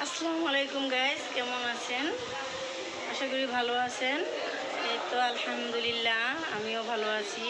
আসসালামু আলাইকুম গাইস, কেমন আছেন? আশা করি ভালো আছেন। এই তো আলহামদুলিল্লাহ, আমিও ভালো আছি।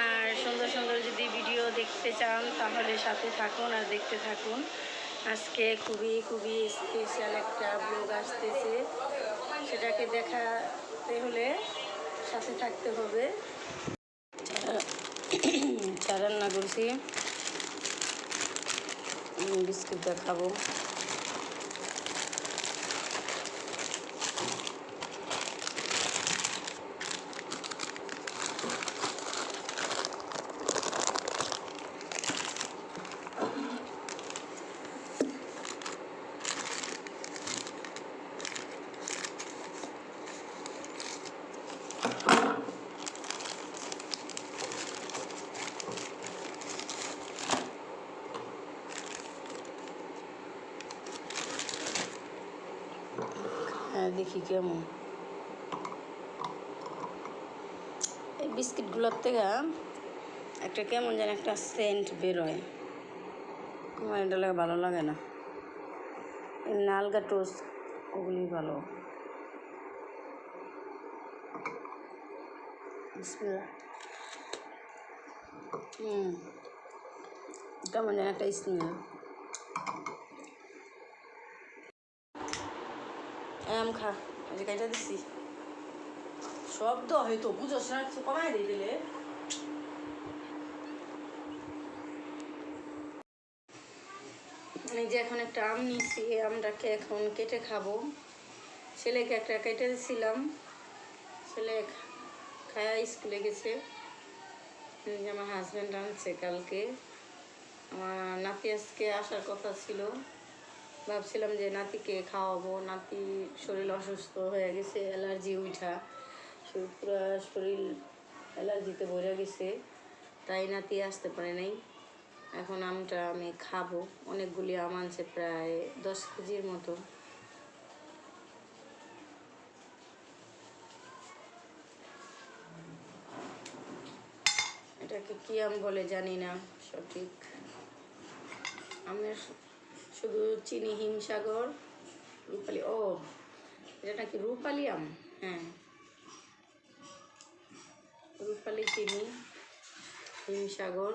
আর সুন্দর সুন্দর যদি ভিডিও দেখতে চান তাহলে সাথে থাকুন আর দেখতে থাকুন। আজকে খুবই খুবই স্পেশাল একটা ব্লগ আসতেছে, সেটাকে দেখাতে হলে সাথে থাকতে হবে। চা রান্না করছি, বিস্কুট দেখাবো। হ্যাঁ, দেখি কেমন। এই বিস্কিটগুলোর থেকে একটা কেমন যেন একটা সেন্ট বেরোয়, আমার এটা লাগে ভালো লাগে না। এমনি আলগা টোস্ট ওগুলি ভালো। কেমন যেন একটা স্মেল। আম খা, যে কাইটা দিচ্ছি শব্দ হয়তো বুঝোস না, কমাই দিয়ে দিলে। আমি যে এখন একটা আম নিয়েছি, আমটাকে এখন কেটে খাবো। ছেলেকে একটা কেটে দিচ্ছিলাম, ছেলে খায়া স্কুলে গেছে। আমার হাজব্যান্ড আনছে কালকে। আমার নাতি আজকে আসার কথা ছিল, ভাবছিলাম যে নাতিকে খাওয়াবো। নাতি শরীর অসুস্থ হয়ে গেছে, অ্যালার্জি উঠা, পুরো শরীর অ্যালার্জিতে ভরে গেছে, তাই নাতি আসতে পারে নাই। এখন আমটা আমি খাবো। অনেকগুলি আম আনছে, প্রায় 10 কেজির মতো। এটাকে কী আম বলে জানি না সঠিক। আমের শুধু চিনি, হিমসাগর, রূপালি। ও, এটা নাকি রূপালি আম। হ্যাঁ, রূপালি, চিনি, হিমসাগর,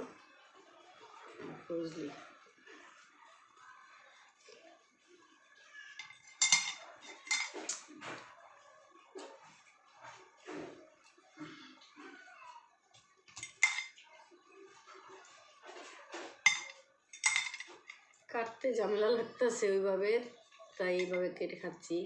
ফজলি। কাটতে ঝামেলা লাগতেছে ওইভাবে, তাই এইভাবে কেটে খাচ্ছি।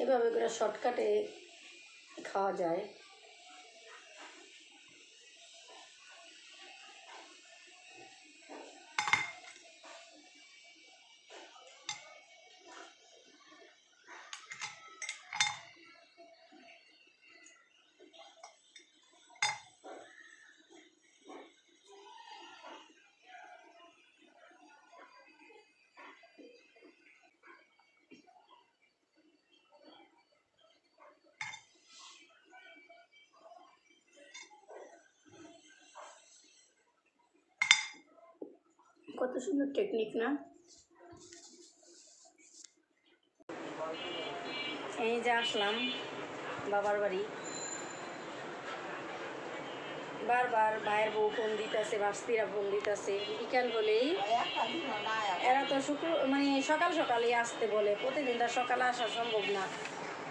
এভাবে করে শর্টকাটে খাওয়া যায়। কত সুন্দর টেকনিক না? এই যে আসলাম বাবার বাড়ি, বারবার ভাইয়ের বউ ফোন দিতেছে, বাস্তিরা ফোন দিতেছে। বিকাল হলেই এরা তো মানে সকাল সকালই আসতে বলে, প্রতিদিন তার সকালে আসা সম্ভব না,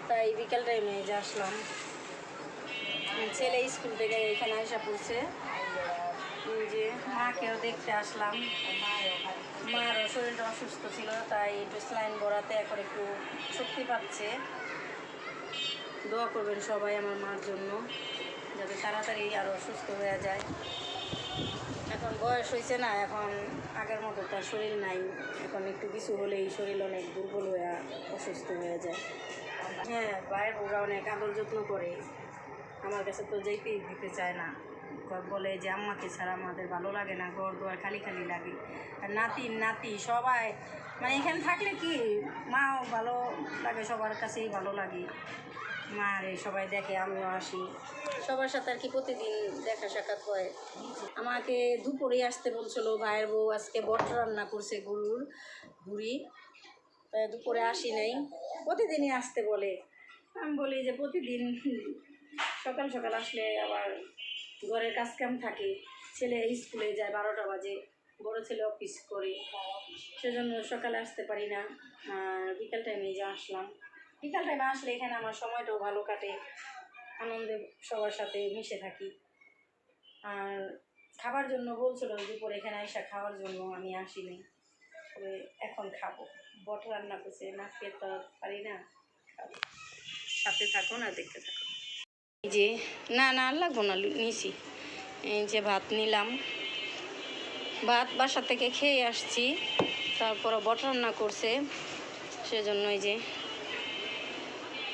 তাই বিকেল টাইমে যে আসলাম। ছেলে স্কুল থেকে এখানে আসা পড়ছে, যে মাকেও দেখতে আসলাম। মারও শরীরটা অসুস্থ ছিল, তাই একটু স্যালাইন ভরাতে এখন একটু শক্তি পাচ্ছে। দোয়া করবেন সবাই আমার মার জন্য, যাতে তাড়াতাড়ি আরও সুস্থ হয়ে যায়। এখন বয়স হয়েছে না, এখন আগের মতো তার শরীর নাই, এখন একটু কিছু হলেই শরীর অনেক দুর্বল হয়ে অসুস্থ হয়ে যায়। হ্যাঁ, ভাইয়ের বউরা অনেক আদর যত্ন করে, আমার কাছে তো যেতেই দিতে চায় না, বলে যে আম্মাকে ছাড়া আমাদের ভালো লাগে না, ঘর দুয়ার খালি খালি লাগে। আর নাতি সবাই মানে এখানে থাকলে কি মাও ভালো লাগে, সবার কাছেই ভালো লাগে। মা রে সবাই দেখে, আমিও আসি সবার সাথে আর কি, প্রতিদিন দেখা সাক্ষাৎ হয়। আমাকে দুপুরে আসতে বলছিল, ভাইয়ের বউ আজকে বট রান্না করছে গরুর ভুড়ি, দুপুরে আসি নাই। প্রতিদিনই আসতে বলে, আমি বলি যে প্রতিদিন সকাল সকাল আসলে আবার ঘরের কাজকাম থাকে, ছেলে স্কুলে যায় 12টা বাজে, বড় ছেলে অফিস করে, সেজন্য সকালে আসতে পারি না। আর বিকাল টাইমে যে আসলাম, বিকাল টাইমে আসলে এখানে আমার সময়টাও ভালো কাটে, আনন্দে সবার সাথে মিশে থাকি। আর খাবার জন্য বলছিল দুপুরে এখানে এসে খাওয়ার জন্য, আমি আসিনি, তবে এখন খাবো। বট রান্না করছে, না খেয়ে তো পারি না, খাবো। সাথে থাকুন আর দেখতে থাকুন। এই যে না আর লাগবো না, নিছি। এই যে ভাত নিলাম, ভাত বাসা থেকে খেয়ে আসছি, তারপরে বট রান্না করছে, সেজন্য এই যে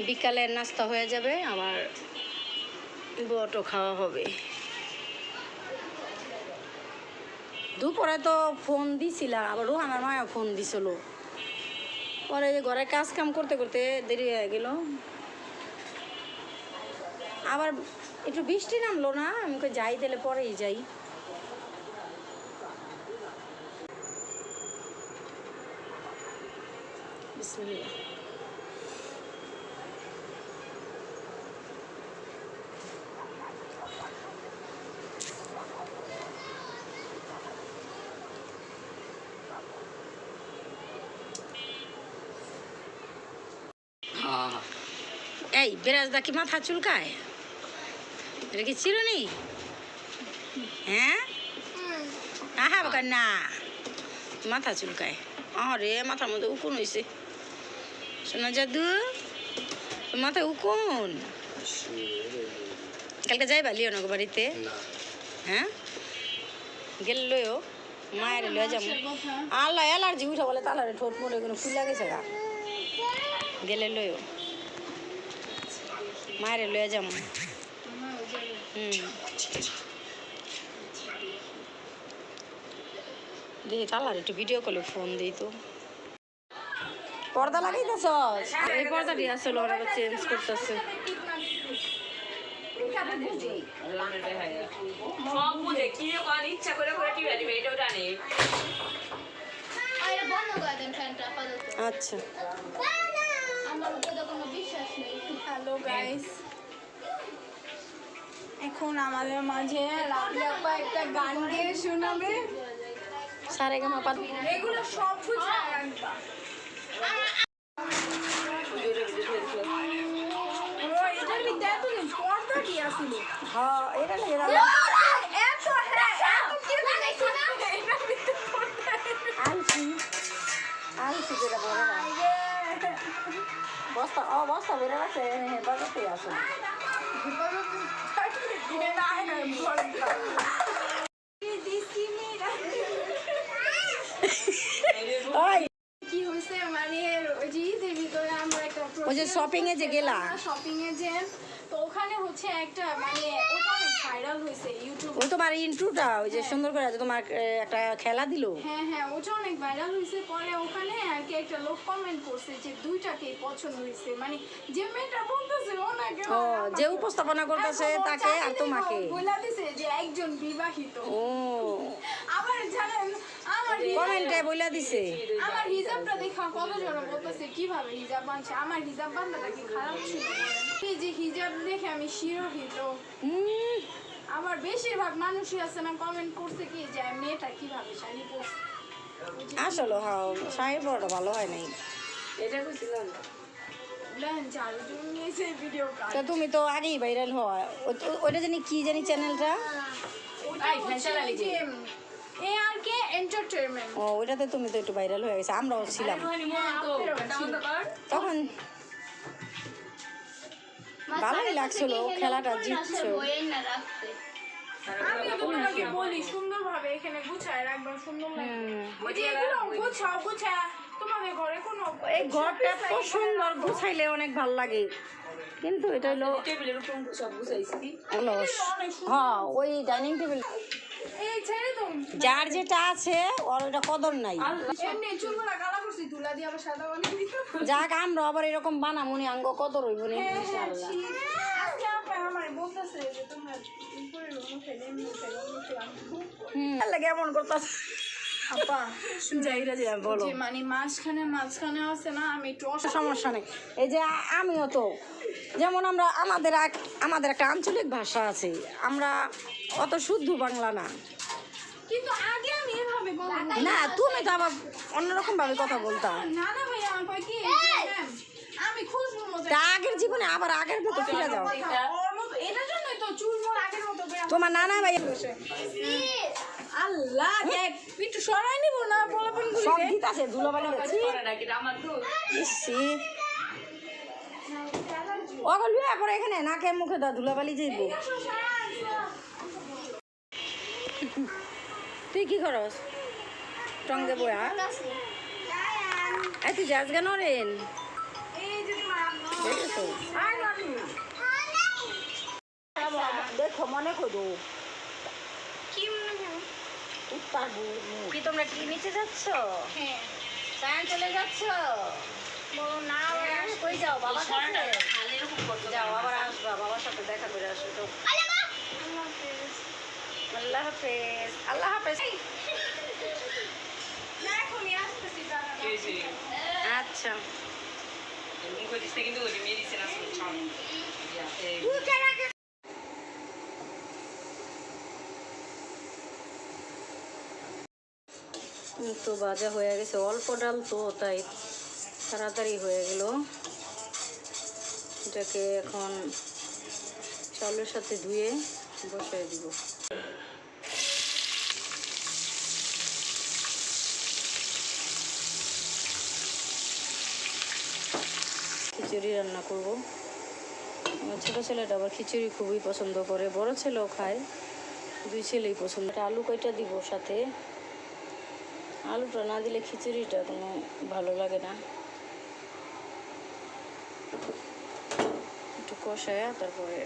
বিকালের নাস্তা হয়ে যাবে, আবার বটও খাওয়া হবে। দুপুরে তো ফোন দিছিলাম, আবার রোহানার মায়ও ফোন দিছিল, পরে ঘরে কাজ কাম করতে করতে দেরি হয়ে গেল। আবার একটু বৃষ্টি নামলো না, আমি যাই দিলে পরেই যাই। বিসমিল্লাহ। এই বেরাজদা কি মাথা চুলকায়? এটা কি চিরুনি? হ্যাঁ, আহা বাকা না, মাথা চুলকায়। আরে মাথার মধ্যে উকুন হয়েছে, শোনা জাদু, মাথায় উকুন। কালকে যাইবা লিওনগো বাড়িতে? হ্যাঁ, গেলে লইও, মায়ের লয়ে যাবো। আল্লাহ অ্যালার্জি উঠা বলে, তালারে ঠোঁট মরে কোনো ফুল লাগেছে গা, গেলে লইও, মায়ের লয়ে যাবো। দিই তালার একটু ভিডিও কলে ফোন দিই তো। পর্দা লাগাইতেছ? এই পর্দাটি আসলে ওরা চেঞ্জ করতেছে। আচ্ছা, হ্যালো গাইস, এখন আমাদের মাঝে রাফি আপা একটা গান গেয়ে শোনাবে। সারেগামাপা এগুলো সব কিছু এটার ভিতরে এতদিন পর্দা কি আসলে? হ্যাঁ, এটা লাগে এত হ্যাঁ, এত কি লাগাইছো না? এটার ভিতরে পর্দা আলসি যেটা বলে না, বস্তা বস্তা বেড়ে রাখছে, হেফাজতে আসে। কি হয়েছে মানে ওই যে ঈদের ভিতরে আমরা একটা ওই যে শপিং এ যে গেলা, শপিং এ যে, তো ওখানে হচ্ছে একটা মানে ওটা অনেক ভাইরাল হয়েছে ইউটিউব। ওই তোমার ইন্ট্রোটা ওই যে সুন্দর করে তোমার একটা খেলা দিল। হ্যাঁ হ্যাঁ, ওটা অনেক ভাইরাল হয়েছে। পরে ওখানে আর কি একটা লোক কমেন্ট করছে যে দুইটাকেই পছন্দ হয়েছে, মানে যে মেয়েটা বলতেছে ওনাকে, ও যে উপস্থাপনা করতেছে তাকে আর তোমাকে বলে দিছে যে একজন বিবাহিত। ও আবার জানেন আমার কমেন্টে বলে দিছে, আমার হিজাবটা দেখা কত জন বলতেছে কিভাবে হিজাব বানছে, আমার হিজাব বান্ধাটা কি খারাপ ছিল? এই যে হিজাব দেখে আমি শিরোহিত। আবার বেশিরভাগ মানুষই আছে না কমেন্ট করছে কি যে মেয়েটা কিভাবে শাড়ি পরছে, আসলে হ্যাঁ শাড়ির পরটা ভালো হয় নাই। এটা কইছিলাম ঝাড়ু জন্য নিয়েছে ভিডিও কাট। তো তুমি তো আগেই ভাইরাল হওয়া ওইটা জানি কি জানি চ্যানেলটা, ARK এন্টারটেইনমেন্ট। ও ওইটাতে তুমি তো একটু ভাইরাল হয়ে গেছে, আমরাও ছিলাম তখন। ভালোই লাগছিল খেলাটা জিতছো। আমি তোমাকে বলি সুন্দরভাবে এখানে গুছায় রাখবা, সুন্দর লাগবে। ওই যে এগুলো গুছাও গুছায় তোমাদের ঘরে কোনো এই ঘরটা এত সুন্দর গুছাইলে অনেক ভালো লাগে, কিন্তু এটা হলো টেবিলের উপর সব গুছাইছি। অলস। হ্যাঁ ওই ডাইনিং টেবিল এই ছেড়ে দাও। যার যেটা আছে ওর ওইটা কদর নাই। এমনি চুলগুলা কালা করছি, তুলা দিয়ে আবার সাদা বানিয়ে দিলাম। যাক আমরা আবার এরকম বানামুনি আঙ্গ কদর হইব না হ্যাঁ, ইনশাআল্লাহ। আজকে আপা আমার বলতেছে যে তোমরা উপরে মুখে এমনি মুখে ভাল লাগে এমন করতাস আপা যাইরা যা বলো। যে মানে মাঝখানে আছে না, আমি একটু সমস্যা নেই। এই যে আমিও তো যেমন আমরা আমাদের একটা আঞ্চলিক ভাষা আছে, আমরা অত শুদ্ধ বাংলা না। কিন্তু আগে আমি এভাবে বলতাম না তুমি তো আবার অন্যরকম ভাবে কথা বলতা। না না ভাই আমার কয় কি আমি খুশবুর মতো তা আগের জীবনে আবার আগের মতো ফিরে যাও। ওর মতো, এটার জন্যই তো চুল মোর আগের মতো তোমার নানা ভাই আল্লাহ দেখ একটু সরাই নিব না বলবেন সব গীত আছে ধুলোবালি গেছি আমার তো ইসি ওগুলো লুয়া পরে এখানে নাকে মুখে দা ধুলোবালি যাইব। তুই কি করস টঙ্গে বয়া তুই যাস কেন রেন এই যে দেখেছো দেখো মনে করো কি মনে হয় উত্তর কি তোমরা কি নিচে যাচ্ছ? হ্যাঁ সায়ন চলে যাচ্ছ? বলো না কই যাও বাবার কাছে? যাও আবার আসবা, বাবার সাথে দেখা করে আসো তো। আল্লাহ হাফেজ। আল্লাহ হাফেজ। না এখনই আসতেছি দাঁড়া আচ্ছা কিন্তু ওই মেয়ে দিছে না তো ভাজা হয়ে গেছে, অল্প ডাল তো তাই তাড়াতাড়ি হয়ে গেল। এটাকে এখন চালের সাথে ধুয়ে বসিয়ে দিব। খিচুড়ি রান্না করব। আমার ছোটো ছেলেটা আবার খিচুড়ি খুবই পছন্দ করে, বড় ছেলেও খায়, দুই ছেলেই পছন্দ। আলু কয়টা দিব সাথে, আলুটা না দিলে খিচুড়িটা কোনো ভালো লাগে না। একটু কষায় তারপরে